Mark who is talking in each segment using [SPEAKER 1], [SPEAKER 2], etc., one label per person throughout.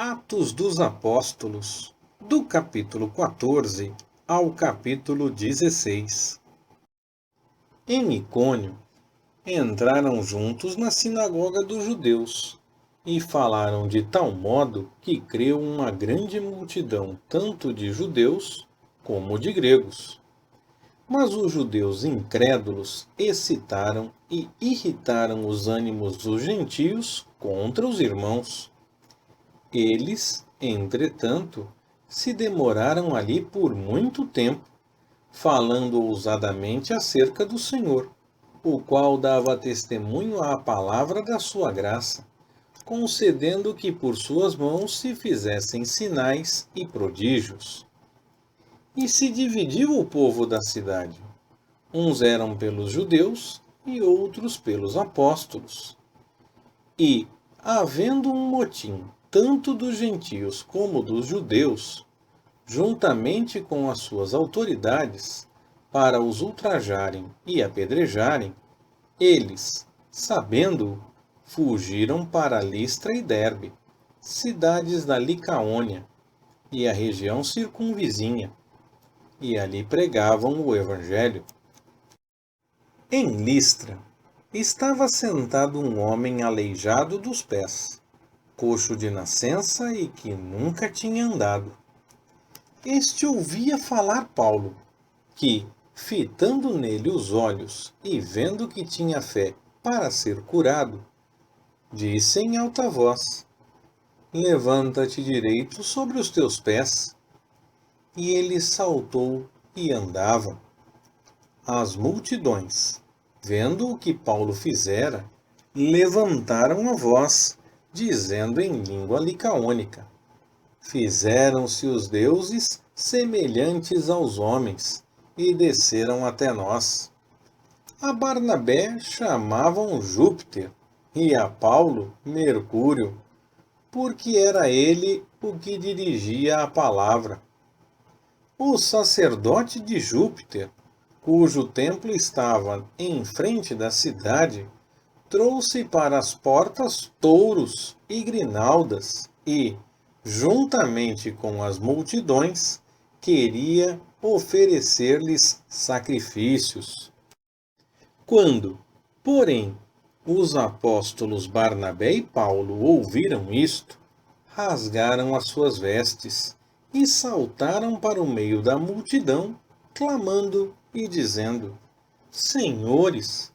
[SPEAKER 1] Atos dos Apóstolos, do capítulo 14 ao capítulo 16. Em Icônio, entraram juntos na sinagoga dos judeus e falaram de tal modo que creu uma grande multidão, tanto de judeus como de gregos. Mas os judeus incrédulos excitaram e irritaram os ânimos dos gentios contra os irmãos. Eles, entretanto, se demoraram ali por muito tempo, falando ousadamente acerca do Senhor, o qual dava testemunho à palavra da sua graça, concedendo que por suas mãos se fizessem sinais e prodígios. E se dividiu o povo da cidade. Uns eram pelos judeus e outros pelos apóstolos. E, havendo um motim, tanto dos gentios como dos judeus, juntamente com as suas autoridades, para os ultrajarem e apedrejarem, eles, sabendo-o, fugiram para Listra e Derbe, cidades da Licaônia e a região circunvizinha, e ali pregavam o Evangelho. Em Listra estava sentado um homem aleijado dos pés, coxo de nascença e que nunca tinha andado. Este ouvia falar Paulo, que, fitando nele os olhos e vendo que tinha fé para ser curado, disse em alta voz: Levanta-te direito sobre os teus pés. E ele saltou e andava. As multidões, vendo o que Paulo fizera, levantaram a voz, dizendo em língua licaônica: Fizeram-se os deuses semelhantes aos homens, e desceram até nós. A Barnabé chamavam Júpiter, e a Paulo Mercúrio, porque era ele o que dirigia a palavra. O sacerdote de Júpiter, cujo templo estava em frente da cidade, trouxe para as portas touros e grinaldas e, juntamente com as multidões, queria oferecer-lhes sacrifícios. Quando, porém, os apóstolos Barnabé e Paulo ouviram isto, rasgaram as suas vestes e saltaram para o meio da multidão, clamando e dizendo: Senhores,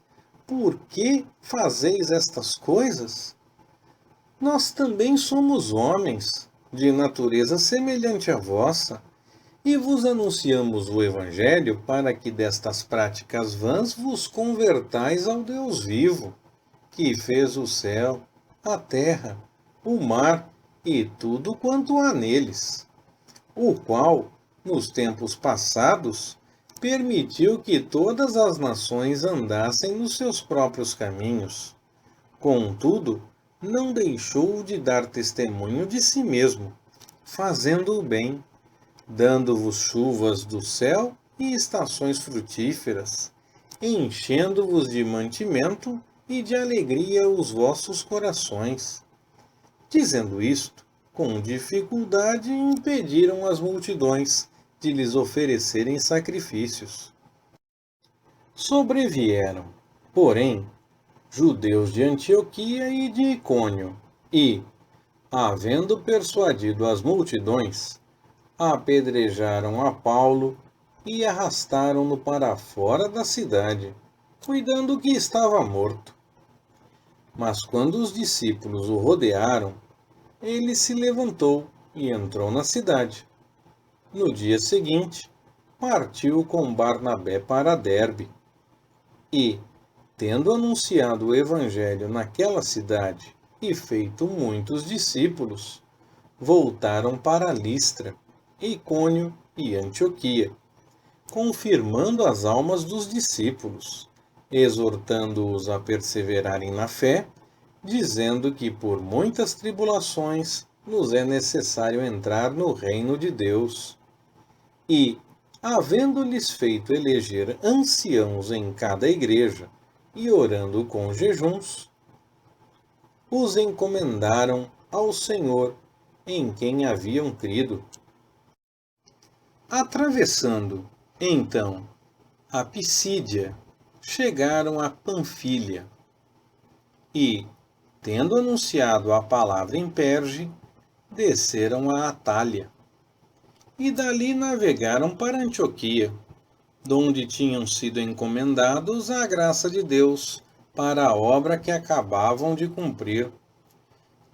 [SPEAKER 1] por que fazeis estas coisas? Nós também somos homens, de natureza semelhante à vossa, e vos anunciamos o Evangelho para que destas práticas vãs vos convertais ao Deus vivo, que fez o céu, a terra, o mar e tudo quanto há neles, o qual, nos tempos passados, permitiu que todas as nações andassem nos seus próprios caminhos. Contudo, não deixou de dar testemunho de si mesmo, fazendo o bem, dando-vos chuvas do céu e estações frutíferas, enchendo-vos de mantimento e de alegria os vossos corações. Dizendo isto, com dificuldade impediram as multidões de lhes oferecerem sacrifícios. Sobrevieram, porém, judeus de Antioquia e de Icônio, e, havendo persuadido as multidões, apedrejaram a Paulo e arrastaram-no para fora da cidade, cuidando que estava morto. Mas quando os discípulos o rodearam, ele se levantou e entrou na cidade. No dia seguinte, partiu com Barnabé para Derbe. E, tendo anunciado o Evangelho naquela cidade e feito muitos discípulos, voltaram para Listra, Icônio e Antioquia, confirmando as almas dos discípulos, exortando-os a perseverarem na fé, dizendo que por muitas tribulações nos é necessário entrar no reino de Deus. E, havendo-lhes feito eleger anciãos em cada igreja, e orando com jejuns, os encomendaram ao Senhor em quem haviam crido. Atravessando, então, a Pisídia, chegaram a Panfilha e, tendo anunciado a palavra em Perge, desceram a Atália. E dali navegaram para Antioquia, donde tinham sido encomendados à graça de Deus para a obra que acabavam de cumprir.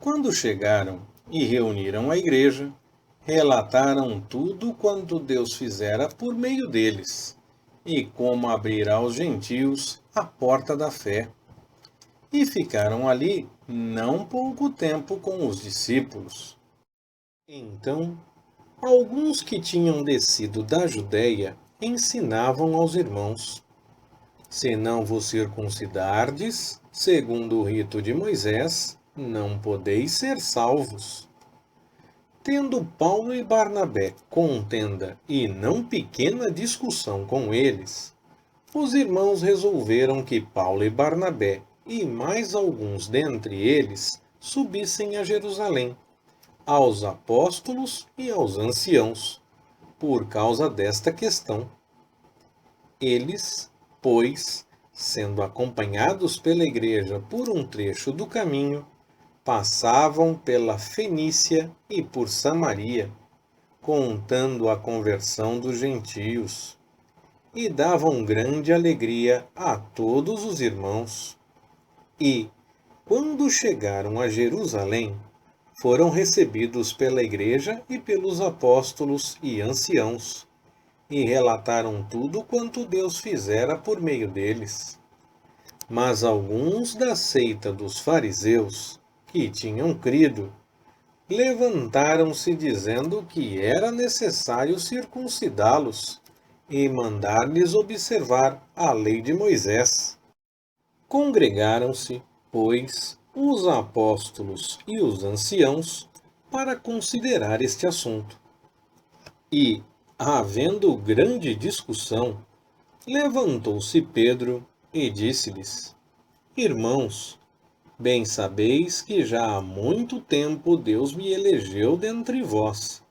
[SPEAKER 1] Quando chegaram e reuniram a igreja, relataram tudo quanto Deus fizera por meio deles, e como abrir aos gentios a porta da fé. E ficaram ali não pouco tempo com os discípulos. Então, alguns que tinham descido da Judéia ensinavam aos irmãos: se não vos circuncidardes, segundo o rito de Moisés, não podeis ser salvos. Tendo Paulo e Barnabé contenda e não pequena discussão com eles, os irmãos resolveram que Paulo e Barnabé e mais alguns dentre eles subissem a Jerusalém, aos apóstolos e aos anciãos, por causa desta questão. Eles, pois, sendo acompanhados pela igreja por um trecho do caminho, passavam pela Fenícia e por Samaria, contando a conversão dos gentios, e davam grande alegria a todos os irmãos. E, quando chegaram a Jerusalém, foram recebidos pela igreja e pelos apóstolos e anciãos, e relataram tudo quanto Deus fizera por meio deles. Mas alguns da seita dos fariseus, que tinham crido, levantaram-se dizendo que era necessário circuncidá-los e mandar-lhes observar a lei de Moisés. Congregaram-se, pois, os apóstolos e os anciãos para considerar este assunto. E, havendo grande discussão, levantou-se Pedro e disse-lhes: Irmãos, bem sabeis que já há muito tempo Deus me elegeu dentre vós,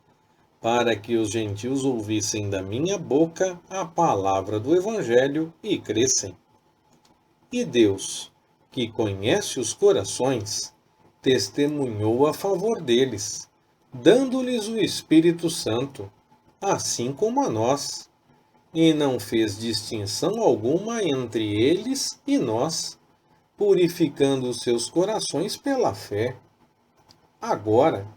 [SPEAKER 1] para que os gentios ouvissem da minha boca a palavra do Evangelho e crescem. E Deus, que conhece os corações, testemunhou a favor deles, dando-lhes o Espírito Santo, assim como a nós, e não fez distinção alguma entre eles e nós, purificando os seus corações pela fé. Agora,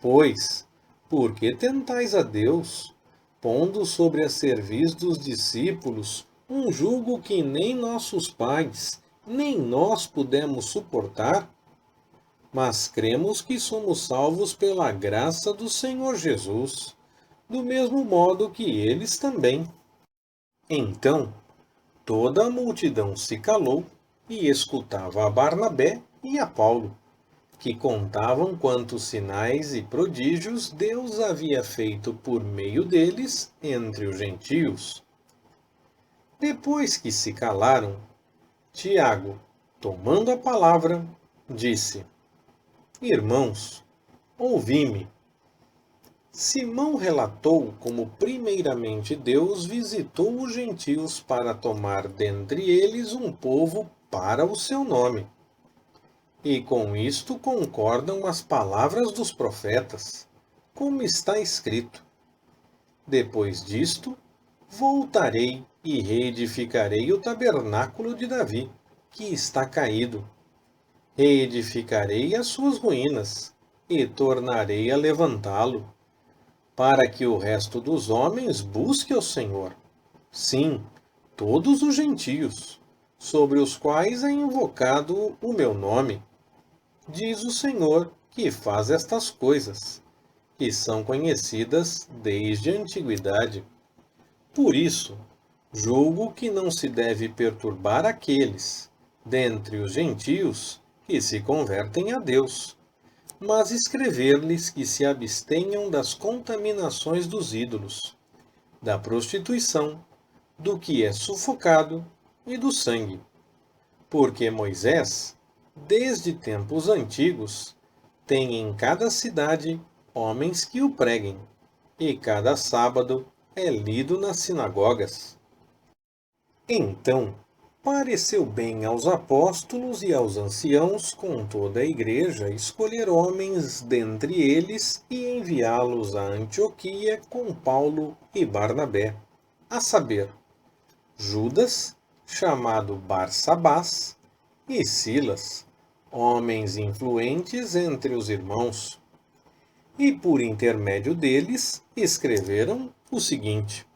[SPEAKER 1] pois, por que tentais a Deus, pondo sobre a cerviz dos discípulos um jugo que nem nossos pais, nem nós pudemos suportar? Mas cremos que somos salvos pela graça do Senhor Jesus, do mesmo modo que eles também. Então, toda a multidão se calou e escutava a Barnabé e a Paulo, que contavam quantos sinais e prodígios Deus havia feito por meio deles entre os gentios. Depois que se calaram, Tiago, tomando a palavra, disse: Irmãos, ouvi-me. Simão relatou como primeiramente Deus visitou os gentios para tomar dentre eles um povo para o seu nome. E com isto concordam as palavras dos profetas, como está escrito: Depois disto, voltarei e reedificarei o tabernáculo de Davi, que está caído. Reedificarei as suas ruínas, e tornarei a levantá-lo, para que o resto dos homens busque o Senhor. Sim, todos os gentios, sobre os quais é invocado o meu nome. Diz o Senhor que faz estas coisas, que são conhecidas desde a antiguidade. Por isso, julgo que não se deve perturbar aqueles, dentre os gentios, que se convertem a Deus, mas escrever-lhes que se abstenham das contaminações dos ídolos, da prostituição, do que é sufocado e do sangue. Porque Moisés, desde tempos antigos, tem em cada cidade homens que o preguem, e cada sábado é lido nas sinagogas. Então, pareceu bem aos apóstolos e aos anciãos com toda a igreja escolher homens dentre eles e enviá-los a Antioquia com Paulo e Barnabé, a saber, Judas, chamado Barsabás, e Silas, homens influentes entre os irmãos. E por intermédio deles escreveram o seguinte: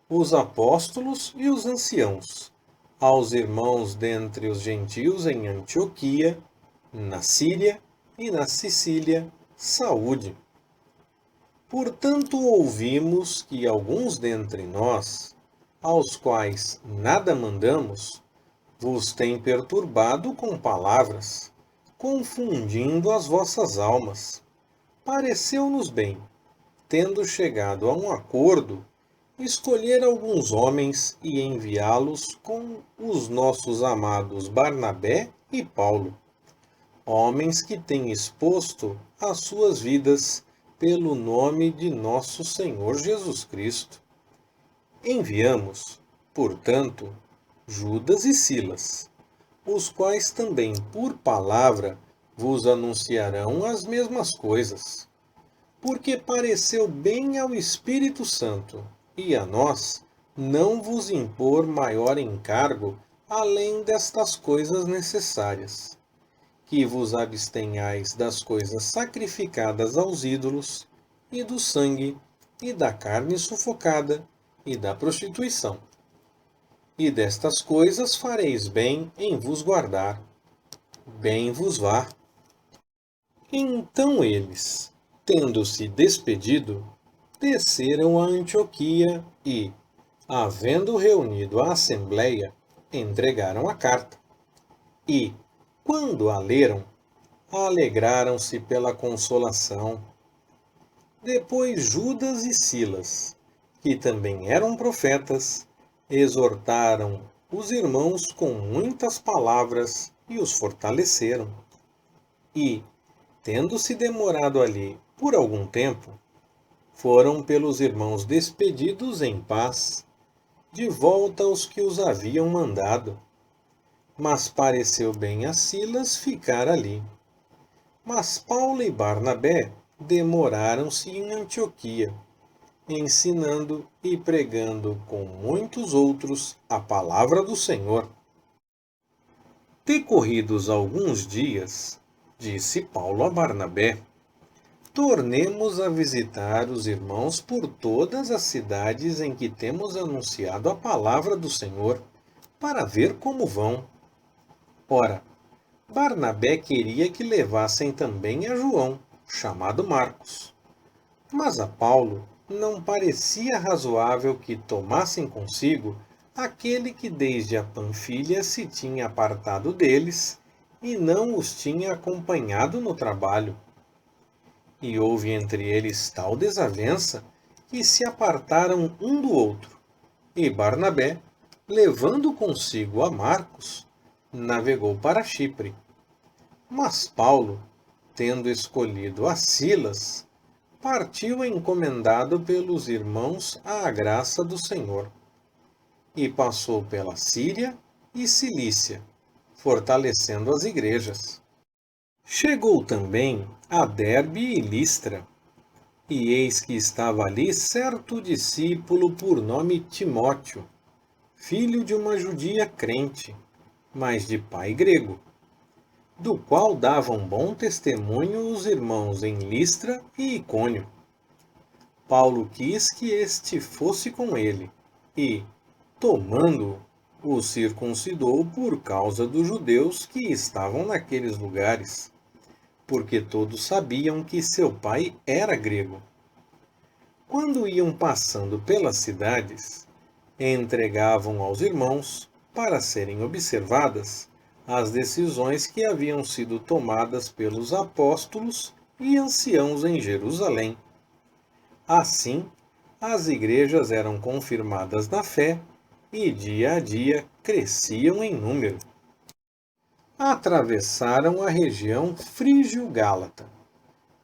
[SPEAKER 1] os apóstolos e os anciãos, aos irmãos dentre os gentios em Antioquia, na Síria e na Sicília, saúde. Portanto, ouvimos que alguns dentre nós, aos quais nada mandamos, vos têm perturbado com palavras, confundindo as vossas almas. Pareceu-nos bem, tendo chegado a um acordo, escolher alguns homens e enviá-los com os nossos amados Barnabé e Paulo, homens que têm exposto as suas vidas pelo nome de nosso Senhor Jesus Cristo. Enviamos, portanto, Judas e Silas, os quais também por palavra vos anunciarão as mesmas coisas, porque pareceu bem ao Espírito Santo e a nós não vos impor maior encargo além destas coisas necessárias, que vos abstenhais das coisas sacrificadas aos ídolos, e do sangue, e da carne sufocada, e da prostituição. E destas coisas fareis bem em vos guardar. Bem vos vá. Então eles, tendo-se despedido, desceram a Antioquia e, havendo reunido a assembleia, entregaram a carta. E, quando a leram, alegraram-se pela consolação. Depois Judas e Silas, que também eram profetas, exortaram os irmãos com muitas palavras e os fortaleceram. E, tendo-se demorado ali por algum tempo, foram pelos irmãos despedidos em paz, de volta aos que os haviam mandado. Mas pareceu bem a Silas ficar ali. Mas Paulo e Barnabé demoraram-se em Antioquia, ensinando e pregando com muitos outros a palavra do Senhor. Decorridos alguns dias, disse Paulo a Barnabé, tornemos a visitar os irmãos por todas as cidades em que temos anunciado a palavra do Senhor, para ver como vão. Ora, Barnabé queria que levassem também a João, chamado Marcos. Mas a Paulo não parecia razoável que tomassem consigo aquele que desde a Panfilha se tinha apartado deles e não os tinha acompanhado no trabalho. E houve entre eles tal desavença que se apartaram um do outro, e Barnabé, levando consigo a Marcos, navegou para Chipre. Mas Paulo, tendo escolhido a Silas, partiu encomendado pelos irmãos à graça do Senhor, e passou pela Síria e Cilícia, fortalecendo as igrejas. Chegou também a Derbe e Listra, e eis que estava ali certo discípulo por nome Timóteo, filho de uma judia crente, mas de pai grego, do qual davam bom testemunho os irmãos em Listra e Icônio. Paulo quis que este fosse com ele, e, tomando-o, o circuncidou por causa dos judeus que estavam naqueles lugares, porque todos sabiam que seu pai era grego. Quando iam passando pelas cidades, entregavam aos irmãos, para serem observadas, as decisões que haviam sido tomadas pelos apóstolos e anciãos em Jerusalém. Assim, as igrejas eram confirmadas na fé e dia a dia cresciam em número. Atravessaram a região frígio-gálata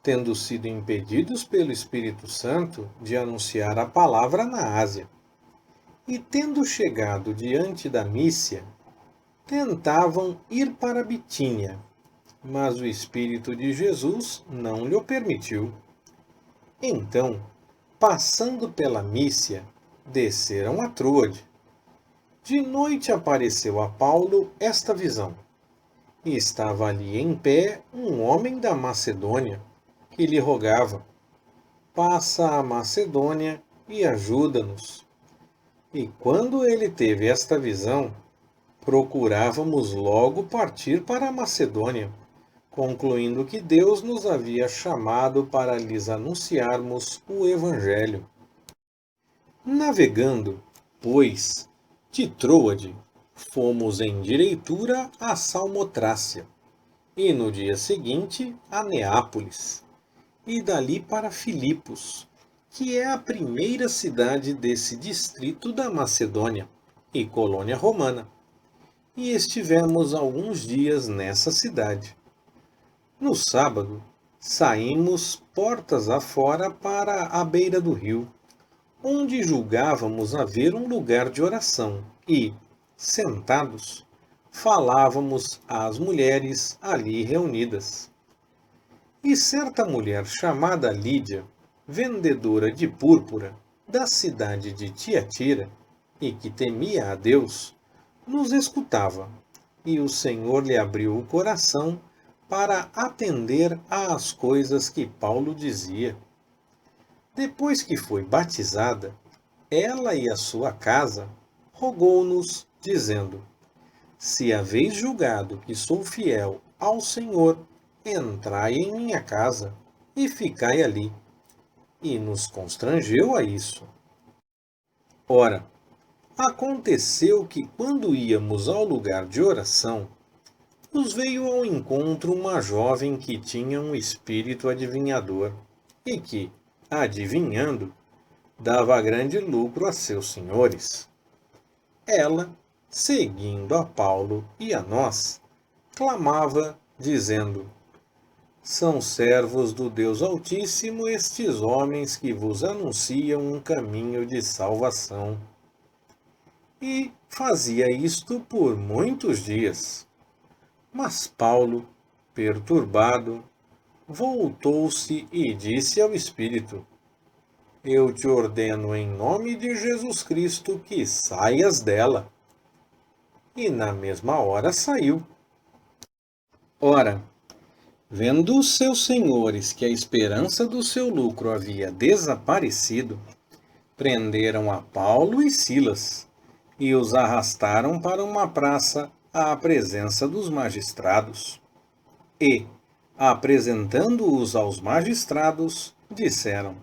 [SPEAKER 1] tendo sido impedidos pelo Espírito Santo de anunciar a palavra na Ásia. E tendo chegado diante da Mísia, tentavam ir para Bitínia, mas o Espírito de Jesus não lhe permitiu. Então, passando pela Mísia, desceram a Troade. De noite apareceu a Paulo esta visão. E estava ali em pé um homem da Macedônia, que lhe rogava: passa a Macedônia e ajuda-nos. E quando ele teve esta visão, procurávamos logo partir para a Macedônia, concluindo que Deus nos havia chamado para lhes anunciarmos o Evangelho. Navegando, pois, de Troade, fomos em direitura a Salmotrácia, e no dia seguinte a Neápolis, e dali para Filipos, que é a primeira cidade desse distrito da Macedônia e colônia romana, e estivemos alguns dias nessa cidade. No sábado, saímos portas afora para a beira do rio, onde julgávamos haver um lugar de oração, e, sentados, falávamos às mulheres ali reunidas. E certa mulher chamada Lídia, vendedora de púrpura, da cidade de Tiatira, e que temia a Deus, nos escutava, e o Senhor lhe abriu o coração para atender às coisas que Paulo dizia. Depois que foi batizada, ela e a sua casa, rogou-nos, dizendo: se haveis julgado que sou fiel ao Senhor, entrai em minha casa e ficai ali. E nos constrangeu a isso. Ora, aconteceu que quando íamos ao lugar de oração, nos veio ao encontro uma jovem que tinha um espírito adivinhador e que, adivinhando, dava grande lucro a seus senhores. Ela, seguindo a Paulo e a nós, clamava, dizendo: são servos do Deus Altíssimo estes homens que vos anunciam um caminho de salvação. E fazia isto por muitos dias. Mas Paulo, perturbado, voltou-se e disse ao Espírito: eu te ordeno em nome de Jesus Cristo que saias dela. E na mesma hora saiu. Ora, vendo os seus senhores que a esperança do seu lucro havia desaparecido, prenderam a Paulo e Silas e os arrastaram para uma praça à presença dos magistrados. E, apresentando-os aos magistrados, disseram: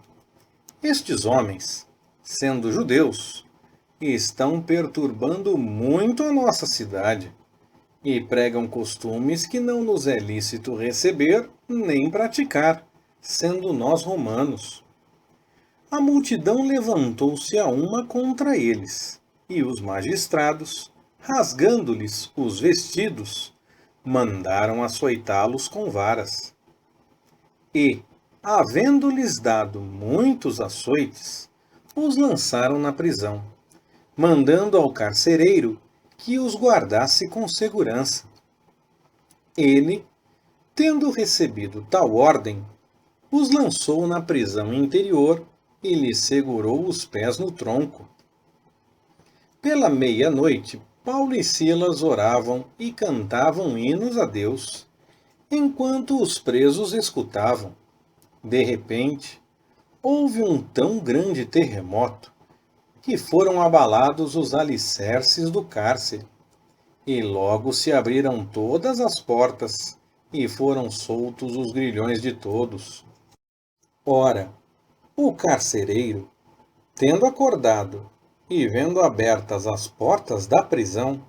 [SPEAKER 1] estes homens, sendo judeus, estão perturbando muito a nossa cidade e pregam costumes que não nos é lícito receber nem praticar, sendo nós romanos. A multidão levantou-se a uma contra eles, e os magistrados, rasgando-lhes os vestidos, mandaram açoitá-los com varas. E, havendo-lhes dado muitos açoites, os lançaram na prisão, mandando ao carcereiro que os guardasse com segurança. Ele, tendo recebido tal ordem, os lançou na prisão interior e lhes segurou os pés no tronco. Pela meia-noite, Paulo e Silas oravam e cantavam hinos a Deus, enquanto os presos escutavam. De repente, houve um tão grande terremoto que foram abalados os alicerces do cárcere, e logo se abriram todas as portas, e foram soltos os grilhões de todos. Ora, o carcereiro, tendo acordado e vendo abertas as portas da prisão,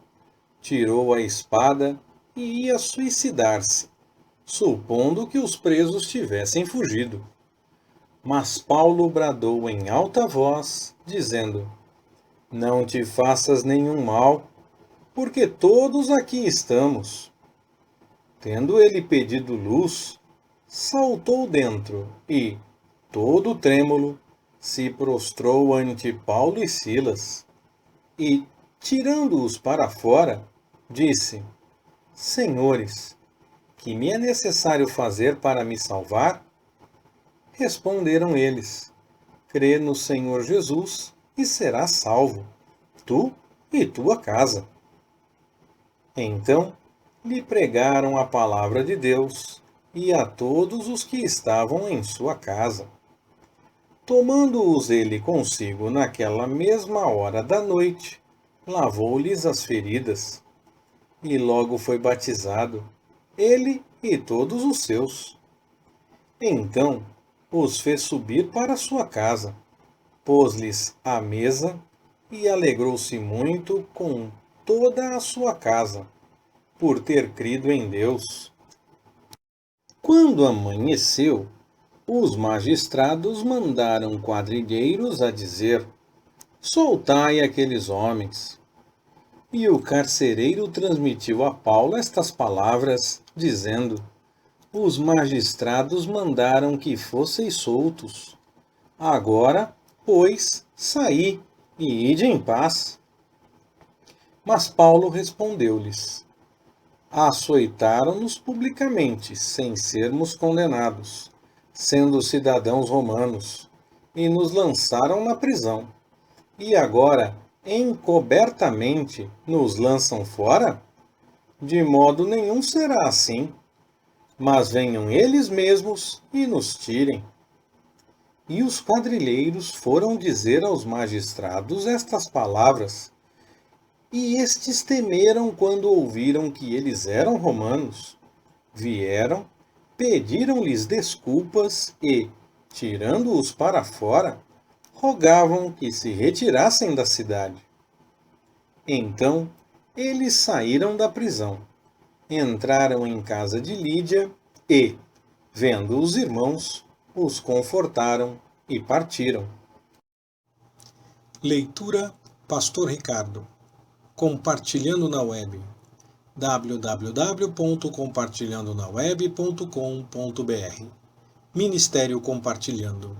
[SPEAKER 1] tirou a espada e ia suicidar-se, supondo que os presos tivessem fugido. Mas Paulo bradou em alta voz, dizendo: não te faças nenhum mal, porque todos aqui estamos. Tendo ele pedido luz, saltou dentro e, todo trêmulo, se prostrou ante Paulo e Silas e, tirando-os para fora, disse: Senhores, que me é necessário fazer para me salvar? Responderam eles: Crê no Senhor Jesus e serás salvo, tu e tua casa. Então lhe pregaram a palavra de Deus e a todos os que estavam em sua casa. Tomando-os ele consigo naquela mesma hora da noite, lavou-lhes as feridas, e logo foi batizado, ele e todos os seus. Então os fez subir para sua casa, pôs-lhes à mesa e alegrou-se muito com toda a sua casa, por ter crido em Deus. Quando amanheceu, os magistrados mandaram quadrilheiros a dizer: Soltai aqueles homens. E o carcereiro transmitiu a Paulo estas palavras, dizendo: Os magistrados mandaram que fosseis soltos. Agora, pois, saí e ide em paz. Mas Paulo respondeu-lhes: Açoitaram-nos publicamente, sem sermos condenados, sendo cidadãos romanos, e nos lançaram na prisão. E agora, encobertamente, nos lançam fora? De modo nenhum será assim. Mas venham eles mesmos e nos tirem. E os quadrilheiros foram dizer aos magistrados estas palavras. E estes temeram quando ouviram que eles eram romanos. Vieram, pediram-lhes desculpas e, tirando-os para fora, rogavam que se retirassem da cidade. Então eles saíram da prisão, entraram em casa de Lídia e, vendo os irmãos, os confortaram e partiram. Leitura Pastor Ricardo. Compartilhando na web. www.compartilhandonaweb.com.br Ministério Compartilhando.